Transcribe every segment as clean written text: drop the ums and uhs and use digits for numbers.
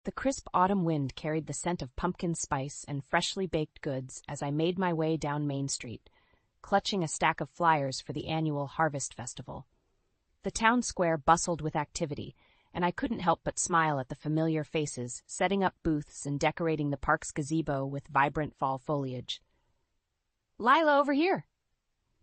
The crisp autumn wind carried the scent of pumpkin spice and freshly baked goods as I made my way down Main Street, clutching a stack of flyers for the annual Harvest Festival. The town square bustled with activity, and I couldn't help but smile at the familiar faces setting up booths and decorating the park's gazebo with vibrant fall foliage. "Lila, over here!"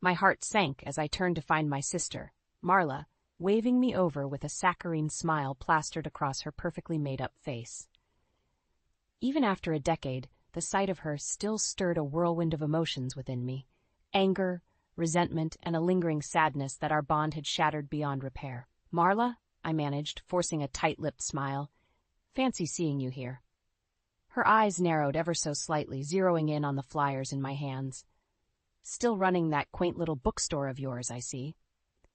My heart sank as I turned to find my sister, Marla, waving me over with a saccharine smile plastered across her perfectly made-up face. Even after a decade, the sight of her still stirred a whirlwind of emotions within me: anger, resentment, and a lingering sadness that our bond had shattered beyond repair. "Marla," I managed, forcing a tight-lipped smile, "fancy seeing you here." Her eyes narrowed ever so slightly, zeroing in on the flyers in my hands. "Still running that quaint little bookstore of yours, I see."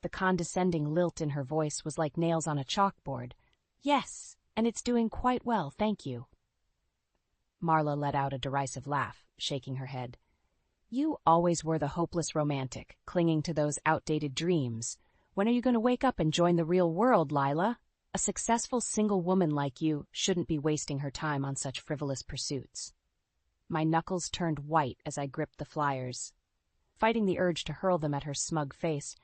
The condescending lilt in her voice was like nails on a chalkboard. "Yes, and it's doing quite well, thank you." Marla let out a derisive laugh, shaking her head. "You always were the hopeless romantic, clinging to those outdated dreams. When are you going to wake up and join the real world, Lila? A successful single woman like you shouldn't be wasting her time on such frivolous pursuits." My knuckles turned white as I gripped the flyers, fighting the urge to hurl them at her smug face.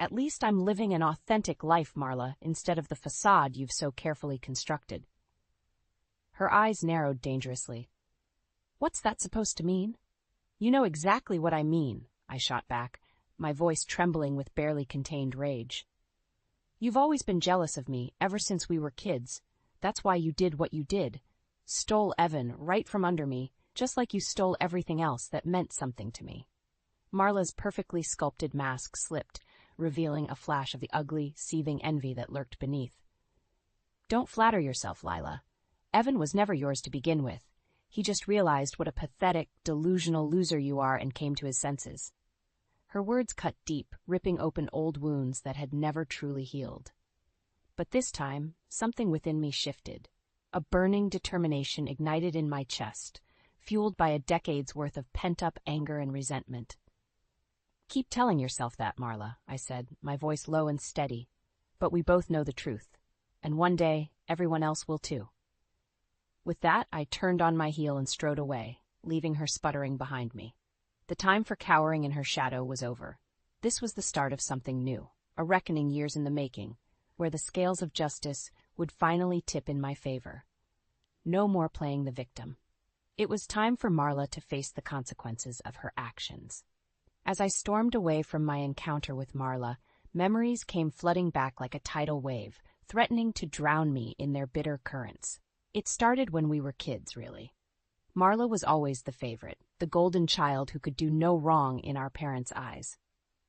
"At least I'm living an authentic life, Marla, instead of the facade you've so carefully constructed." Her eyes narrowed dangerously. "What's that supposed to mean?" "You know exactly what I mean," I shot back, my voice trembling with barely contained rage. "You've always been jealous of me, ever since we were kids. That's why you did what you did. Stole Evan right from under me, just like you stole everything else that meant something to me." Marla's perfectly sculpted mask slipped, revealing a flash of the ugly, seething envy that lurked beneath. "Don't flatter yourself, Lila. Evan was never yours to begin with. He just realized what a pathetic, delusional loser you are and came to his senses." Her words cut deep, ripping open old wounds that had never truly healed. But this time, something within me shifted. A burning determination ignited in my chest, fueled by a decade's worth of pent-up anger and resentment. "Keep telling yourself that, Marla," I said, my voice low and steady. "But we both know the truth. And one day, everyone else will too." With that, I turned on my heel and strode away, leaving her sputtering behind me. The time for cowering in her shadow was over. This was the start of something new, a reckoning years in the making, where the scales of justice would finally tip in my favor. No more playing the victim. It was time for Marla to face the consequences of her actions. As I stormed away from my encounter with Marla, memories came flooding back like a tidal wave, threatening to drown me in their bitter currents. It started when we were kids, really. Marla was always the favorite, the golden child who could do no wrong in our parents' eyes.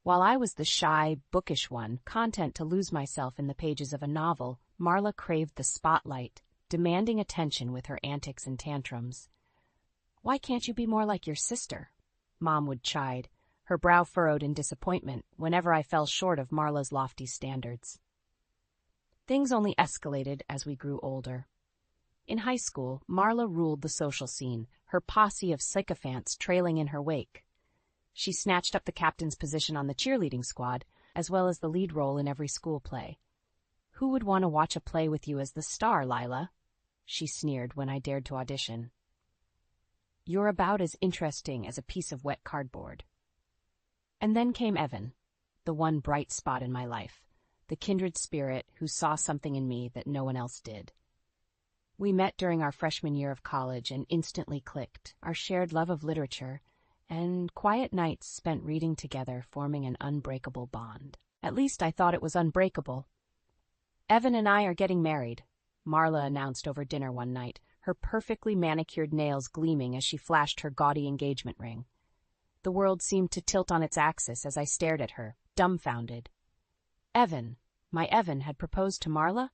While I was the shy, bookish one, content to lose myself in the pages of a novel, Marla craved the spotlight, demanding attention with her antics and tantrums. "Why can't you be more like your sister?" Mom would chide, her brow furrowed in disappointment whenever I fell short of Marla's lofty standards. Things only escalated as we grew older. In high school, Marla ruled the social scene, her posse of sycophants trailing in her wake. She snatched up the captain's position on the cheerleading squad, as well as the lead role in every school play. "Who would want to watch a play with you as the star, Lila?" she sneered when I dared to audition. "You're about as interesting as a piece of wet cardboard." And then came Evan, the one bright spot in my life, the kindred spirit who saw something in me that no one else did. We met during our freshman year of college and instantly clicked, our shared love of literature, and quiet nights spent reading together forming an unbreakable bond. At least I thought it was unbreakable. "Evan and I are getting married," Marla announced over dinner one night, her perfectly manicured nails gleaming as she flashed her gaudy engagement ring. The world seemed to tilt on its axis as I stared at her, dumbfounded. Evan, my Evan, had proposed to Marla?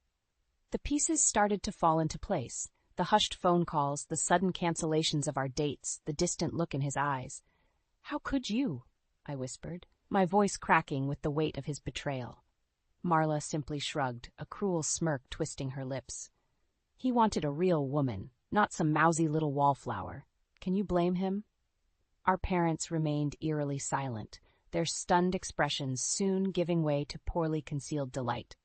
The pieces started to fall into place, the hushed phone calls, the sudden cancellations of our dates, the distant look in his eyes. "How could you?" I whispered, my voice cracking with the weight of his betrayal. Marla simply shrugged, a cruel smirk twisting her lips. "He wanted a real woman, not some mousy little wallflower. Can you blame him?" Our parents remained eerily silent, their stunned expressions soon giving way to poorly concealed delight.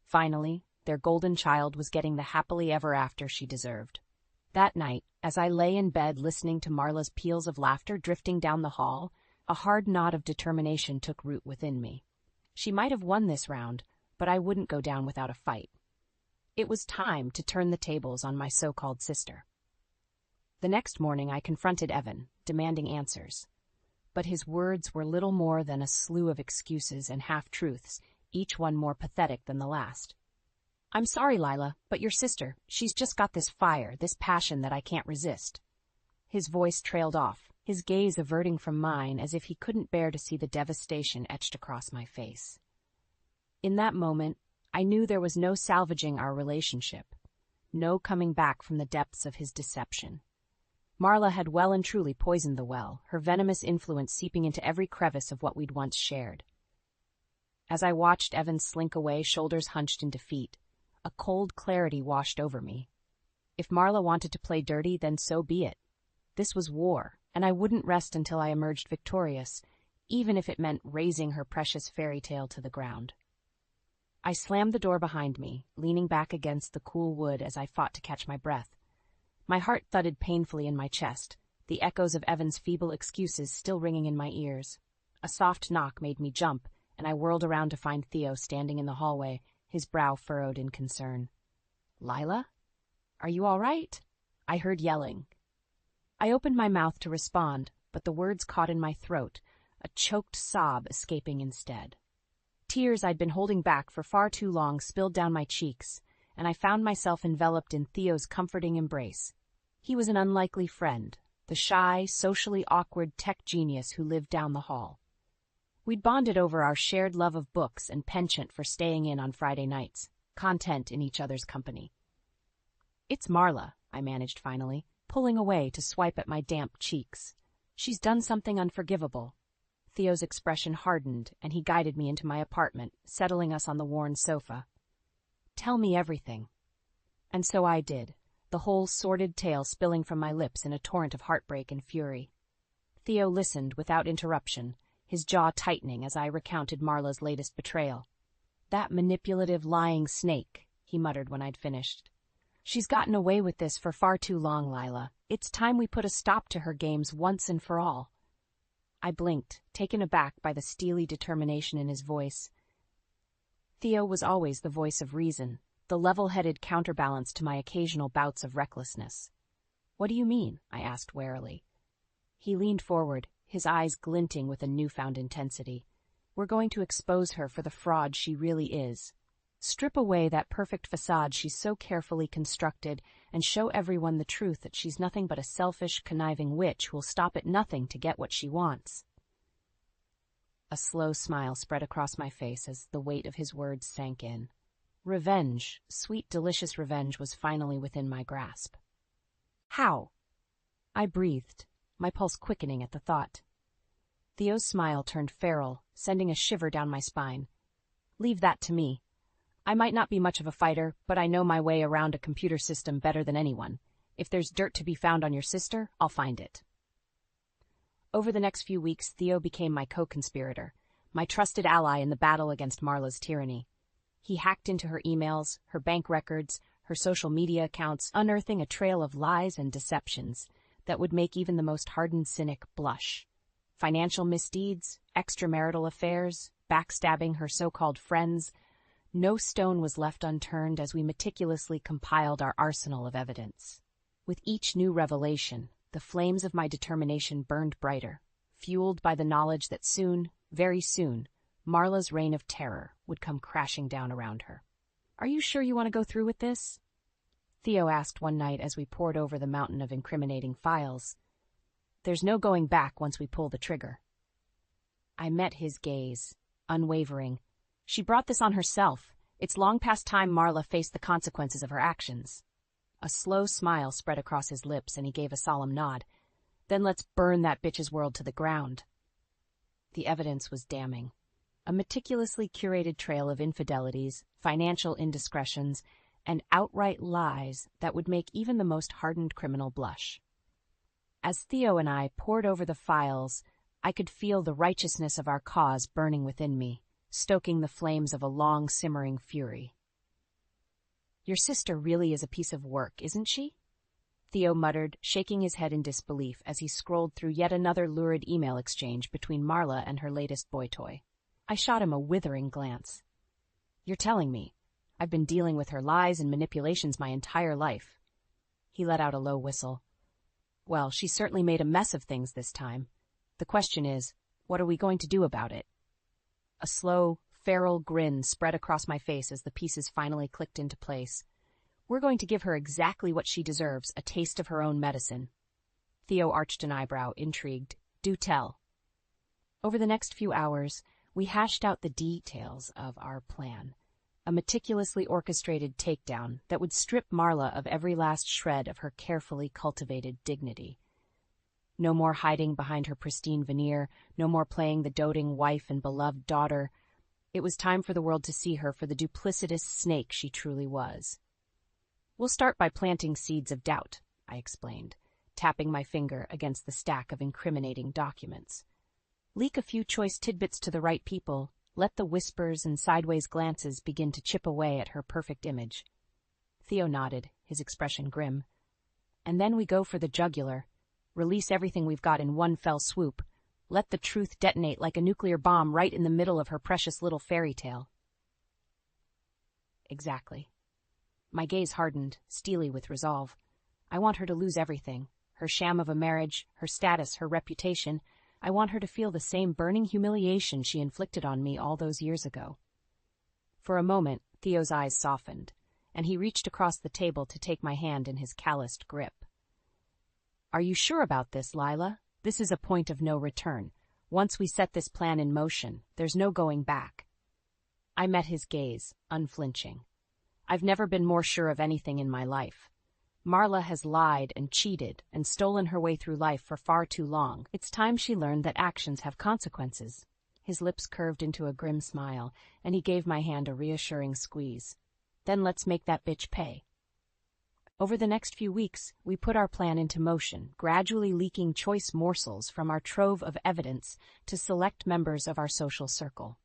Finally, their golden child was getting the happily ever after she deserved. That night, as I lay in bed listening to Marla's peals of laughter drifting down the hall, a hard knot of determination took root within me. She might have won this round, but I wouldn't go down without a fight. It was time to turn the tables on my so-called sister. The next morning I confronted Evan, demanding answers. But his words were little more than a slew of excuses and half-truths, each one more pathetic than the last. "I'm sorry, Lila, but your sister, she's just got this fire, this passion that I can't resist." His voice trailed off, his gaze averting from mine as if he couldn't bear to see the devastation etched across my face. In that moment, I knew there was no salvaging our relationship, no coming back from the depths of his deception. Marla had well and truly poisoned the well, her venomous influence seeping into every crevice of what we'd once shared. As I watched Evan slink away, shoulders hunched in defeat, a cold clarity washed over me. If Marla wanted to play dirty, then so be it. This was war, and I wouldn't rest until I emerged victorious, even if it meant razing her precious fairy tale to the ground. I slammed the door behind me, leaning back against the cool wood as I fought to catch my breath. My heart thudded painfully in my chest, the echoes of Evan's feeble excuses still ringing in my ears. A soft knock made me jump, and I whirled around to find Theo standing in the hallway, his brow furrowed in concern. "Lila? Are you all right?" I heard yelling. I opened my mouth to respond, but the words caught in my throat, a choked sob escaping instead. Tears I'd been holding back for far too long spilled down my cheeks, and I found myself enveloped in Theo's comforting embrace. He was an unlikely friend, the shy, socially awkward tech genius who lived down the hall. We'd bonded over our shared love of books and penchant for staying in on Friday nights, content in each other's company. "It's Marla," I managed finally, pulling away to swipe at my damp cheeks. "She's done something unforgivable." Theo's expression hardened, and he guided me into my apartment, settling us on the worn sofa. "Tell me everything." And so I did, the whole sordid tale spilling from my lips in a torrent of heartbreak and fury. Theo listened without interruption, his jaw tightening as I recounted Marla's latest betrayal. "That manipulative, lying snake," he muttered when I'd finished. "She's gotten away with this for far too long, Lila. It's time we put a stop to her games once and for all." I blinked, taken aback by the steely determination in his voice. Theo was always the voice of reason, the level-headed counterbalance to my occasional bouts of recklessness. "What do you mean?" I asked warily. He leaned forward, his eyes glinting with a newfound intensity. "We're going to expose her for the fraud she really is. Strip away that perfect facade she's so carefully constructed and show everyone the truth that she's nothing but a selfish, conniving witch who'll stop at nothing to get what she wants." A slow smile spread across my face as the weight of his words sank in. Revenge, sweet, delicious revenge, was finally within my grasp. "How?" I breathed, my pulse quickening at the thought. Theo's smile turned feral, sending a shiver down my spine. "Leave that to me. I might not be much of a fighter, but I know my way around a computer system better than anyone. If there's dirt to be found on your sister, I'll find it." Over the next few weeks, Theo became my co-conspirator, my trusted ally in the battle against Marla's tyranny. He hacked into her emails, her bank records, her social media accounts, unearthing a trail of lies and deceptions that would make even the most hardened cynic blush. Financial misdeeds, extramarital affairs, backstabbing her so-called friends. No stone was left unturned as we meticulously compiled our arsenal of evidence. With each new revelation, the flames of my determination burned brighter, fueled by the knowledge that soon, very soon, Marla's reign of terror would come crashing down around her. "Are you sure you want to go through with this?" Theo asked one night as we pored over the mountain of incriminating files. "There's no going back once we pull the trigger." I met his gaze, unwavering. "She brought this on herself. It's long past time Marla faced the consequences of her actions." A slow smile spread across his lips and he gave a solemn nod. "Then let's burn that bitch's world to the ground." The evidence was damning. A meticulously curated trail of infidelities, financial indiscretions, and outright lies that would make even the most hardened criminal blush. As Theo and I pored over the files, I could feel the righteousness of our cause burning within me, stoking the flames of a long-simmering fury. Your sister really is a piece of work, isn't she? Theo muttered, shaking his head in disbelief as he scrolled through yet another lurid email exchange between Marla and her latest boy toy. I shot him a withering glance. You're telling me I've been dealing with her lies and manipulations my entire life. He let out a low whistle. Well, she certainly made a mess of things this time. The question is, what are we going to do about it? A slow, feral grin spread across my face as the pieces finally clicked into place. We're going to give her exactly what she deserves, a taste of her own medicine. Theo arched an eyebrow, intrigued. Do tell. Over the next few hours, we hashed out the details of our plan. A meticulously orchestrated takedown that would strip Marla of every last shred of her carefully cultivated dignity. No more hiding behind her pristine veneer, no more playing the doting wife and beloved daughter. It was time for the world to see her for the duplicitous snake she truly was. We'll start by planting seeds of doubt, I explained, tapping my finger against the stack of incriminating documents. Leak a few choice tidbits to the right people. Let the whispers and sideways glances begin to chip away at her perfect image. Theo nodded, his expression grim. And then we go for the jugular. Release everything we've got in one fell swoop. Let the truth detonate like a nuclear bomb right in the middle of her precious little fairy tale. Exactly. My gaze hardened, steely with resolve. I want her to lose everything. Her sham of a marriage, her status, her reputation. I want her to feel the same burning humiliation she inflicted on me all those years ago. For a moment, Theo's eyes softened, and he reached across the table to take my hand in his calloused grip. Are you sure about this, Lila? This is a point of no return. Once we set this plan in motion, there's no going back. I met his gaze, unflinching. I've never been more sure of anything in my life. Marla has lied and cheated and stolen her way through life for far too long. It's time she learned that actions have consequences. His lips curved into a grim smile, and he gave my hand a reassuring squeeze. Then let's make that bitch pay. Over the next few weeks, we put our plan into motion, gradually leaking choice morsels from our trove of evidence to select members of our social circle.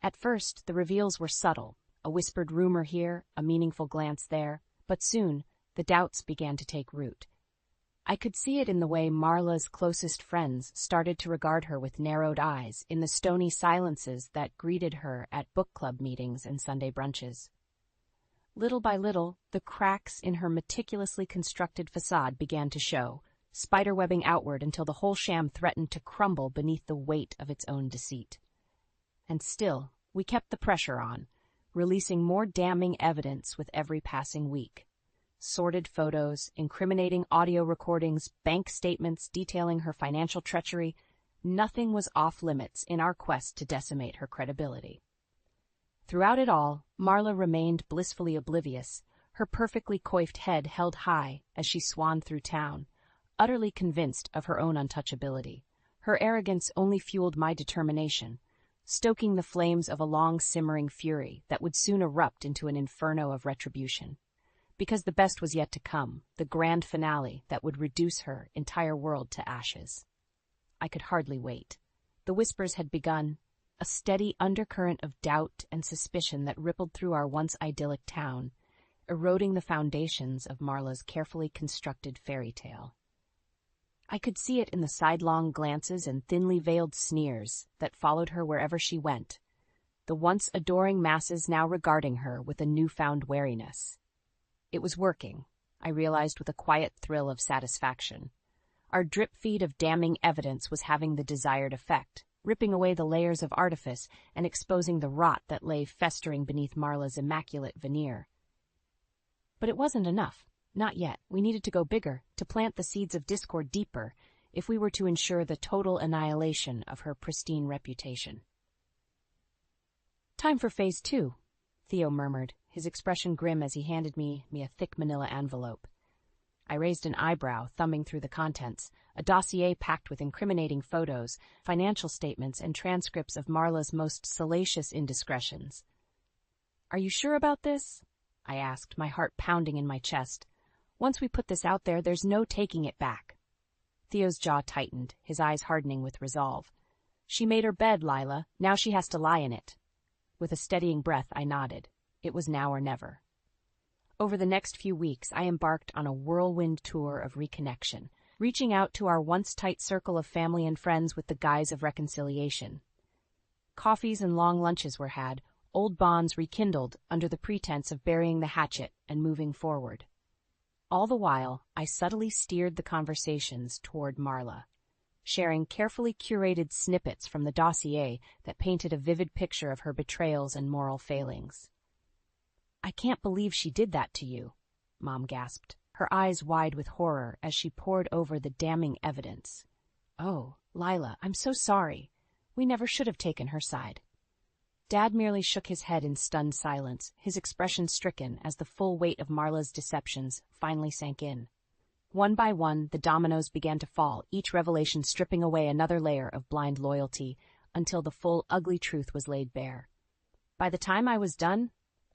At first, the reveals were subtle, a whispered rumor here, a meaningful glance there, but soon, the doubts began to take root. I could see it in the way Marla's closest friends started to regard her with narrowed eyes, in the stony silences that greeted her at book club meetings and Sunday brunches. Little by little, the cracks in her meticulously constructed facade began to show, spiderwebbing outward until the whole sham threatened to crumble beneath the weight of its own deceit. And still, we kept the pressure on, releasing more damning evidence with every passing week. Sordid photos, incriminating audio recordings, bank statements detailing her financial treachery, nothing was off limits in our quest to decimate her credibility. Throughout it all, Marla remained blissfully oblivious, her perfectly coiffed head held high as she swanned through town, utterly convinced of her own untouchability. Her arrogance only fueled my determination, stoking the flames of a long-simmering fury that would soon erupt into an inferno of retribution. Because the best was yet to come, the grand finale that would reduce her entire world to ashes. I could hardly wait. The whispers had begun, a steady undercurrent of doubt and suspicion that rippled through our once idyllic town, eroding the foundations of Marla's carefully constructed fairy tale. I could see it in the sidelong glances and thinly veiled sneers that followed her wherever she went, the once adoring masses now regarding her with a newfound wariness. It was working, I realized with a quiet thrill of satisfaction. Our drip feed of damning evidence was having the desired effect, ripping away the layers of artifice and exposing the rot that lay festering beneath Marla's immaculate veneer. But it wasn't enough. Not yet. We needed to go bigger, to plant the seeds of discord deeper, if we were to ensure the total annihilation of her pristine reputation. Time for phase 2, Theo murmured, his expression grim as he handed me a thick manila envelope. I raised an eyebrow, thumbing through the contents, a dossier packed with incriminating photos, financial statements, and transcripts of Marla's most salacious indiscretions. Are you sure about this? I asked, my heart pounding in my chest. Once we put this out there, there's no taking it back. Theo's jaw tightened, his eyes hardening with resolve. She made her bed, Lila. Now she has to lie in it. With a steadying breath, I nodded. It was now or never. Over the next few weeks, I embarked on a whirlwind tour of reconnection, reaching out to our once tight circle of family and friends with the guise of reconciliation. Coffees and long lunches were had, old bonds rekindled under the pretense of burying the hatchet and moving forward. All the while, I subtly steered the conversations toward Marla, sharing carefully curated snippets from the dossier that painted a vivid picture of her betrayals and moral failings. "I can't believe she did that to you," Mom gasped, her eyes wide with horror as she pored over the damning evidence. "Oh, Lila, I'm so sorry. We never should have taken her side." Dad merely shook his head in stunned silence, his expression stricken as the full weight of Marla's deceptions finally sank in. One by one, the dominoes began to fall, each revelation stripping away another layer of blind loyalty, until the full, ugly truth was laid bare. By the time I was done,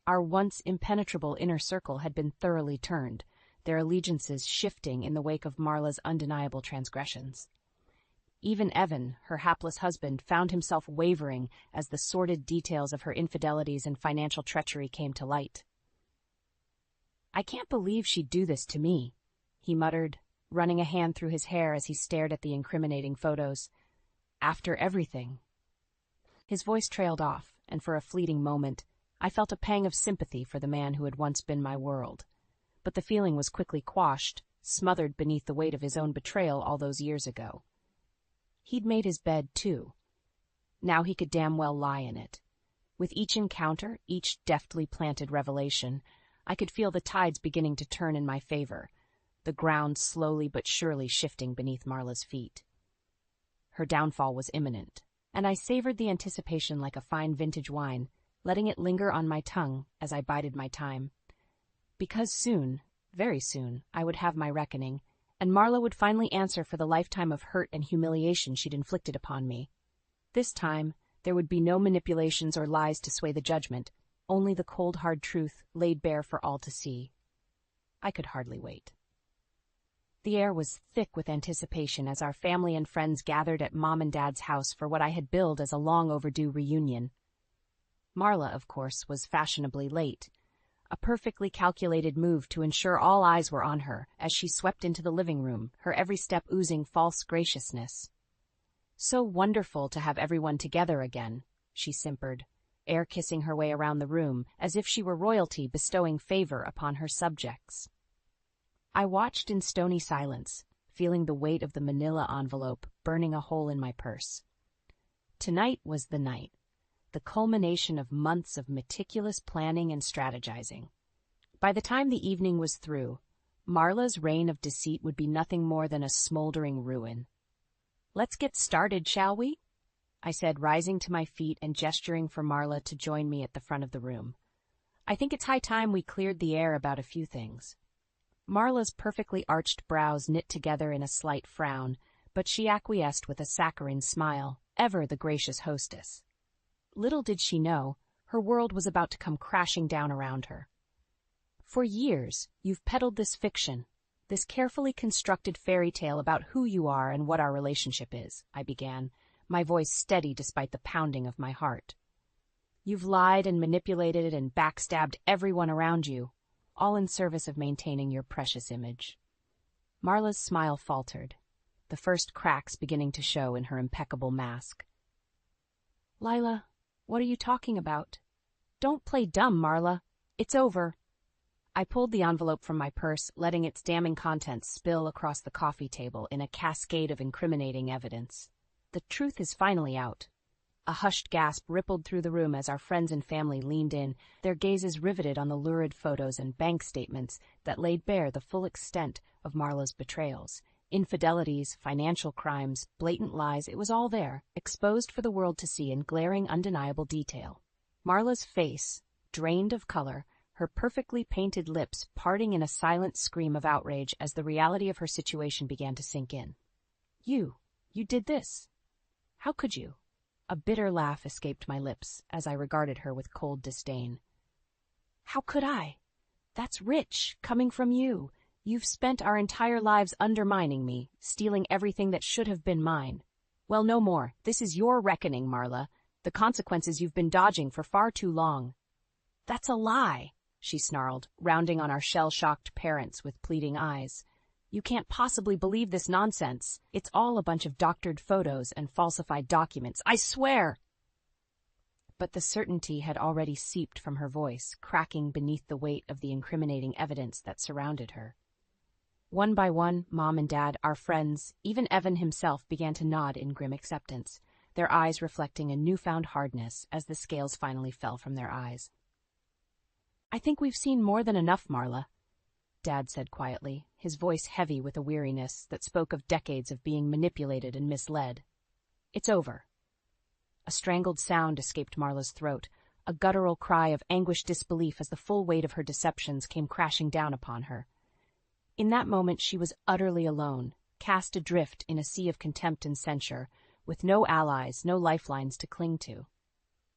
our once impenetrable inner circle had been thoroughly turned, their allegiances shifting in the wake of Marla's undeniable transgressions. Even Evan, her hapless husband, found himself wavering as the sordid details of her infidelities and financial treachery came to light. "I can't believe she'd do this to me," he muttered, running a hand through his hair as he stared at the incriminating photos. "After everything." His voice trailed off, and for a fleeting moment, I felt a pang of sympathy for the man who had once been my world. But the feeling was quickly quashed, smothered beneath the weight of his own betrayal all those years ago. He'd made his bed, too. Now he could damn well lie in it. With each encounter, each deftly planted revelation, I could feel the tides beginning to turn in my favor, the ground slowly but surely shifting beneath Marla's feet. Her downfall was imminent, and I savored the anticipation like a fine vintage wine, letting it linger on my tongue as I bided my time. Because soon, very soon, I would have my reckoning, and Marla would finally answer for the lifetime of hurt and humiliation she'd inflicted upon me. This time, there would be no manipulations or lies to sway the judgment, only the cold, hard truth laid bare for all to see. I could hardly wait. The air was thick with anticipation as our family and friends gathered at Mom and Dad's house for what I had billed as a long-overdue reunion. Marla, of course, was fashionably late, a perfectly calculated move to ensure all eyes were on her as she swept into the living room, her every step oozing false graciousness. "So wonderful to have everyone together again," she simpered, air-kissing her way around the room as if she were royalty bestowing favor upon her subjects. I watched in stony silence, feeling the weight of the manila envelope burning a hole in my purse. Tonight was the night, the culmination of months of meticulous planning and strategizing. By the time the evening was through, Marla's reign of deceit would be nothing more than a smoldering ruin. "Let's get started, shall we?" I said, rising to my feet and gesturing for Marla to join me at the front of the room. "I think it's high time we cleared the air about a few things." Marla's perfectly arched brows knit together in a slight frown, but she acquiesced with a saccharine smile, ever the gracious hostess. Little did she know, her world was about to come crashing down around her. "For years, you've peddled this fiction, this carefully constructed fairy tale about who you are and what our relationship is," I began, my voice steady despite the pounding of my heart. "You've lied and manipulated and backstabbed everyone around you, all in service of maintaining your precious image." Marla's smile faltered, the first cracks beginning to show in her impeccable mask. "Lila, what are you talking about? Don't play dumb, Marla. It's over." I pulled the envelope from my purse, letting its damning contents spill across the coffee table in a cascade of incriminating evidence. "The truth is finally out." A hushed gasp rippled through the room as our friends and family leaned in, their gazes riveted on the lurid photos and bank statements that laid bare the full extent of Marla's betrayals. Infidelities, financial crimes, blatant lies, it was all there, exposed for the world to see in glaring, undeniable detail. Marla's face, drained of color, her perfectly painted lips parting in a silent scream of outrage as the reality of her situation began to sink in. You did this. How could you?" A bitter laugh escaped my lips as I regarded her with cold disdain. "How could I? That's rich, coming from you. You've spent our entire lives undermining me, stealing everything that should have been mine. Well, no more. This is your reckoning, Marla, the consequences you've been dodging for far too long." "That's a lie," she snarled, rounding on our shell-shocked parents with pleading eyes. "You can't possibly believe this nonsense. It's all a bunch of doctored photos and falsified documents, I swear!" But the certainty had already seeped from her voice, cracking beneath the weight of the incriminating evidence that surrounded her. One by one, Mom and Dad, our friends, even Evan himself began to nod in grim acceptance, their eyes reflecting a newfound hardness as the scales finally fell from their eyes. "I think we've seen more than enough, Marla," Dad said quietly, his voice heavy with a weariness that spoke of decades of being manipulated and misled. "It's over." A strangled sound escaped Marla's throat, a guttural cry of anguished disbelief as the full weight of her deceptions came crashing down upon her. In that moment she was utterly alone, cast adrift in a sea of contempt and censure, with no allies, no lifelines to cling to.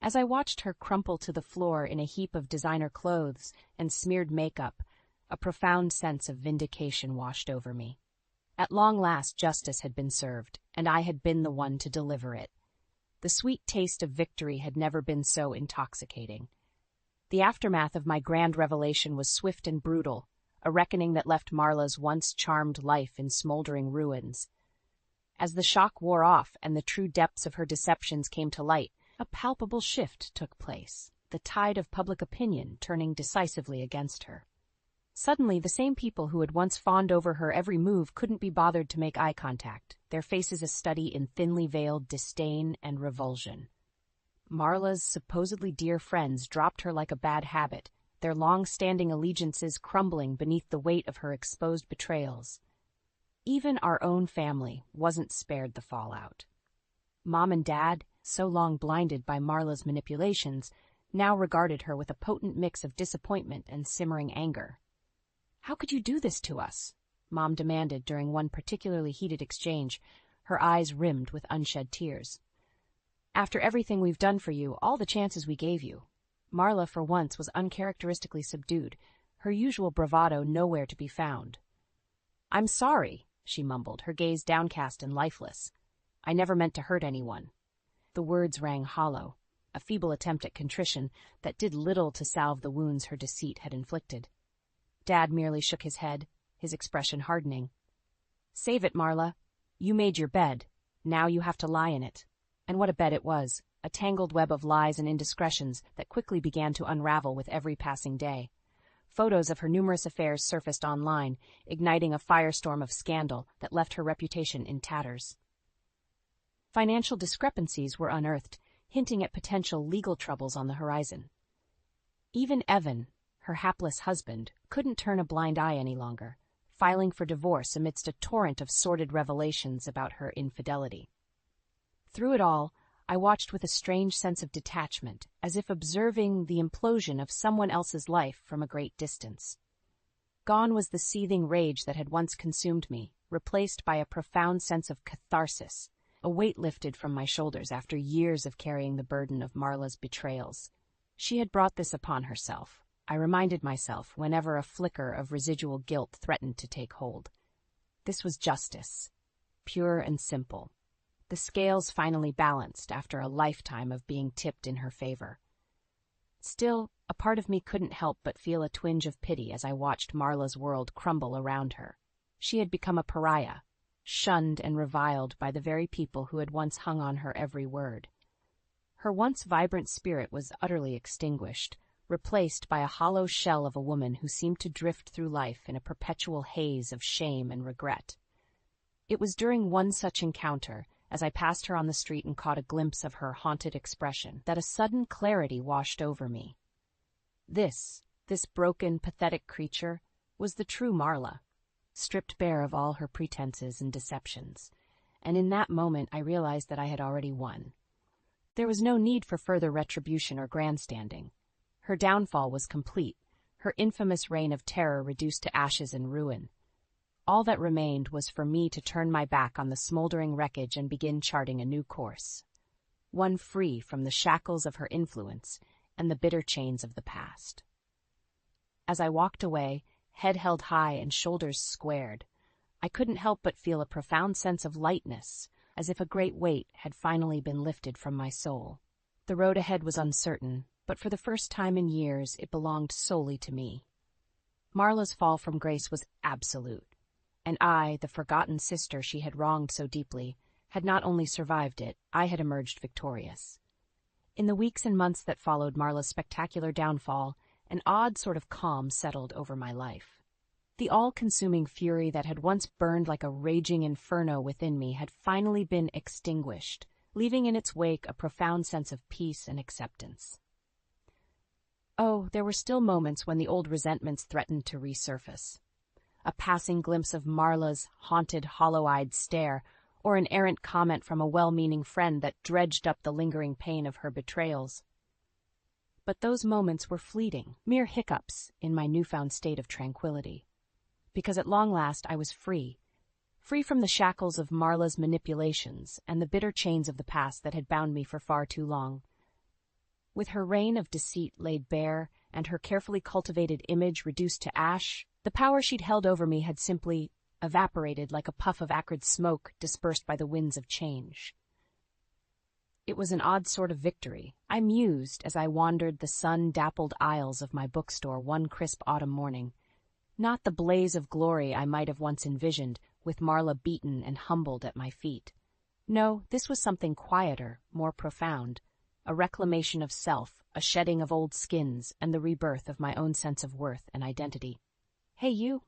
As I watched her crumple to the floor in a heap of designer clothes and smeared makeup, a profound sense of vindication washed over me. At long last justice had been served, and I had been the one to deliver it. The sweet taste of victory had never been so intoxicating. The aftermath of my grand revelation was swift and brutal, a reckoning that left Marla's once charmed life in smoldering ruins. As the shock wore off and the true depths of her deceptions came to light, a palpable shift took place, the tide of public opinion turning decisively against her. Suddenly, the same people who had once fawned over her every move couldn't be bothered to make eye contact, their faces a study in thinly veiled disdain and revulsion. Marla's supposedly dear friends dropped her like a bad habit, their long-standing allegiances crumbling beneath the weight of her exposed betrayals. Even our own family wasn't spared the fallout. Mom and Dad, so long blinded by Marla's manipulations, now regarded her with a potent mix of disappointment and simmering anger. "How could you do this to us?" Mom demanded during one particularly heated exchange, her eyes rimmed with unshed tears. "After everything we've done for you, all the chances we gave you." Marla, for once, was uncharacteristically subdued, her usual bravado nowhere to be found. "I'm sorry," she mumbled, her gaze downcast and lifeless. "I never meant to hurt anyone." The words rang hollow, a feeble attempt at contrition that did little to salve the wounds her deceit had inflicted. Dad merely shook his head, his expression hardening. "Save it, Marla. You made your bed. Now you have to lie in it." And what a bed it was, a tangled web of lies and indiscretions that quickly began to unravel with every passing day. Photos of her numerous affairs surfaced online, igniting a firestorm of scandal that left her reputation in tatters. Financial discrepancies were unearthed, hinting at potential legal troubles on the horizon. Even Evan, her hapless husband, couldn't turn a blind eye any longer, filing for divorce amidst a torrent of sordid revelations about her infidelity. Through it all, I watched with a strange sense of detachment, as if observing the implosion of someone else's life from a great distance. Gone was the seething rage that had once consumed me, replaced by a profound sense of catharsis, a weight lifted from my shoulders after years of carrying the burden of Marla's betrayals. She had brought this upon herself, I reminded myself whenever a flicker of residual guilt threatened to take hold. This was justice, pure and simple. The scales finally balanced after a lifetime of being tipped in her favor. Still, a part of me couldn't help but feel a twinge of pity as I watched Marla's world crumble around her. She had become a pariah, shunned and reviled by the very people who had once hung on her every word. Her once vibrant spirit was utterly extinguished, replaced by a hollow shell of a woman who seemed to drift through life in a perpetual haze of shame and regret. It was during one such encounter, as I passed her on the street and caught a glimpse of her haunted expression, that a sudden clarity washed over me. This broken, pathetic creature was the true Marla, stripped bare of all her pretenses and deceptions, and in that moment I realized that I had already won. There was no need for further retribution or grandstanding. Her downfall was complete, her infamous reign of terror reduced to ashes and ruin. All that remained was for me to turn my back on the smoldering wreckage and begin charting a new course, one free from the shackles of her influence and the bitter chains of the past. As I walked away, head held high and shoulders squared, I couldn't help but feel a profound sense of lightness, as if a great weight had finally been lifted from my soul. The road ahead was uncertain, but for the first time in years it belonged solely to me. Marla's fall from grace was absolute, and I, the forgotten sister she had wronged so deeply, had not only survived it, I had emerged victorious. In the weeks and months that followed Marla's spectacular downfall, an odd sort of calm settled over my life. The all-consuming fury that had once burned like a raging inferno within me had finally been extinguished, leaving in its wake a profound sense of peace and acceptance. Oh, there were still moments when the old resentments threatened to resurface. A passing glimpse of Marla's haunted, hollow-eyed stare, or an errant comment from a well-meaning friend that dredged up the lingering pain of her betrayals. But those moments were fleeting, mere hiccups in my newfound state of tranquility. Because at long last I was free from the shackles of Marla's manipulations and the bitter chains of the past that had bound me for far too long. With her reign of deceit laid bare and her carefully cultivated image reduced to ash, the power she'd held over me had simply evaporated like a puff of acrid smoke dispersed by the winds of change. It was an odd sort of victory. I mused as I wandered the sun-dappled aisles of my bookstore one crisp autumn morning. Not the blaze of glory I might have once envisioned, with Marla beaten and humbled at my feet. No, this was something quieter, more profound. A reclamation of self, a shedding of old skins, and the rebirth of my own sense of worth and identity. "Hey, you!"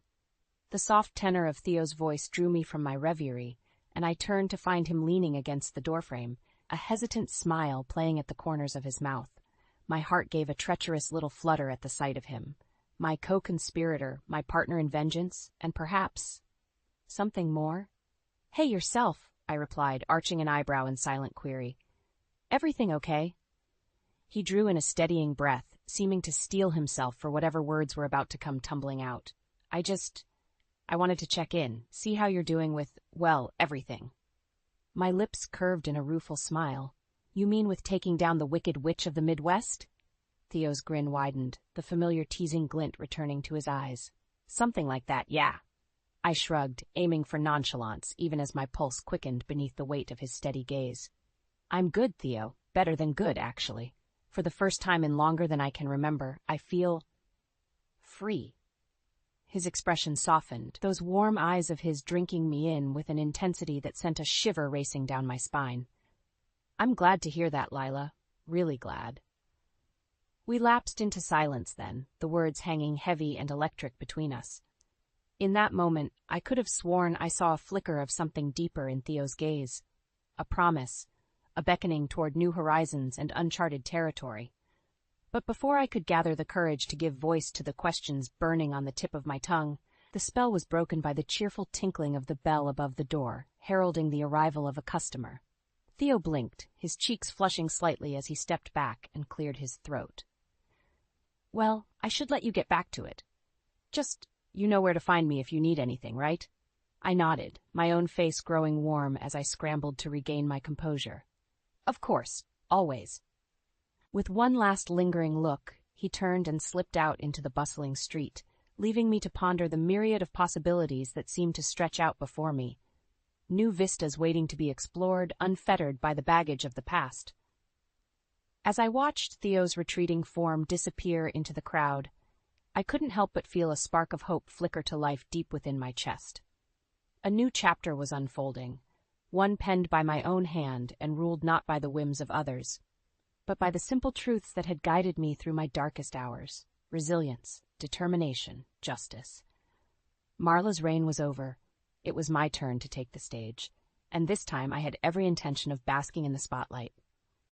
The soft tenor of Theo's voice drew me from my reverie, and I turned to find him leaning against the doorframe, a hesitant smile playing at the corners of his mouth. My heart gave a treacherous little flutter at the sight of him. My co-conspirator, my partner in vengeance, and perhaps something more? "Hey, yourself," I replied, arching an eyebrow in silent query. "Everything okay?" He drew in a steadying breath, seeming to steel himself for whatever words were about to come tumbling out. I wanted to check in, see how you're doing with, well, everything." My lips curved in a rueful smile. "You mean with taking down the wicked witch of the Midwest?" Theo's grin widened, the familiar teasing glint returning to his eyes. "Something like that, yeah." I shrugged, aiming for nonchalance, even as my pulse quickened beneath the weight of his steady gaze. "I'm good, Theo. Better than good, actually. For the first time in longer than I can remember, I feel free." His expression softened, those warm eyes of his drinking me in with an intensity that sent a shiver racing down my spine. "I'm glad to hear that, Lila. Really glad." We lapsed into silence then, the words hanging heavy and electric between us. In that moment, I could have sworn I saw a flicker of something deeper in Theo's gaze. A promise, a beckoning toward new horizons and uncharted territory. But before I could gather the courage to give voice to the questions burning on the tip of my tongue, the spell was broken by the cheerful tinkling of the bell above the door, heralding the arrival of a customer. Theo blinked, his cheeks flushing slightly as he stepped back and cleared his throat. "Well, I should let you get back to it. Just, you know where to find me if you need anything, right?" I nodded, my own face growing warm as I scrambled to regain my composure. "Of course, always." With one last lingering look, he turned and slipped out into the bustling street, leaving me to ponder the myriad of possibilities that seemed to stretch out before me. New vistas waiting to be explored, unfettered by the baggage of the past. As I watched Theo's retreating form disappear into the crowd, I couldn't help but feel a spark of hope flicker to life deep within my chest. A new chapter was unfolding, one penned by my own hand and ruled not by the whims of others, but by the simple truths that had guided me through my darkest hours: resilience, determination, justice. Marla's reign was over. It was my turn to take the stage, and this time I had every intention of basking in the spotlight.